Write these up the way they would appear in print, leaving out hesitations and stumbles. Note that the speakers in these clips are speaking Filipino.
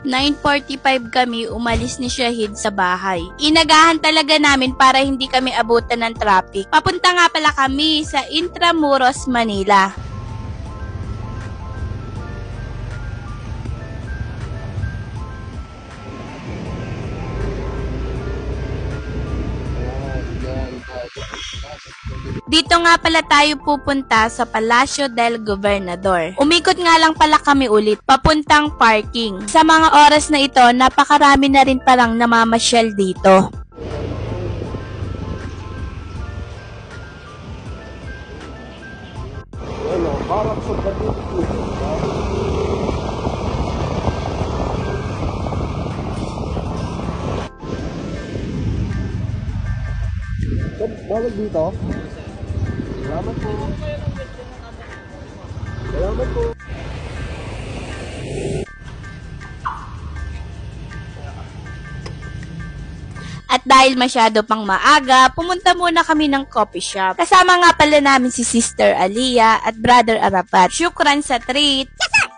9:45 kami umalis ni Shahid sa bahay. Inagahan talaga namin para hindi kami abutan ng traffic. Papunta nga pala kami sa Intramuros, Manila. Dito nga pala tayo pupunta sa Palacio del Gobernador. Umikot nga lang pala kami ulit, papuntang parking. Sa mga oras na ito, napakarami na rin palang namamasyal dito. Harap sa bawal dito. Salamat po. Salamat po. At dahil masyado pang maaga, pumunta muna kami ng coffee shop. Kasama nga pala namin si Sister Aliyah at Brother Arafat. Syukran sa treat!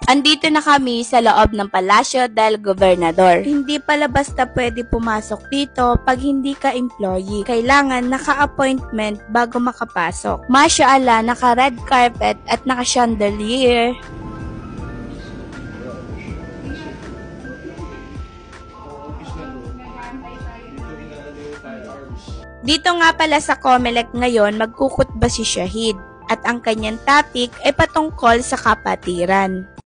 Andito na kami sa loob ng Palacio del Gobernador. Hindi pala basta pwede pumasok dito pag hindi ka employee. Kailangan naka-appointment bago makapasok. Mashallah, naka-red carpet at naka-chandelier. Dito nga pala sa Comelec ngayon, magkukutba si Shahid at ang kanyang topic ay patungkol sa kapatiran.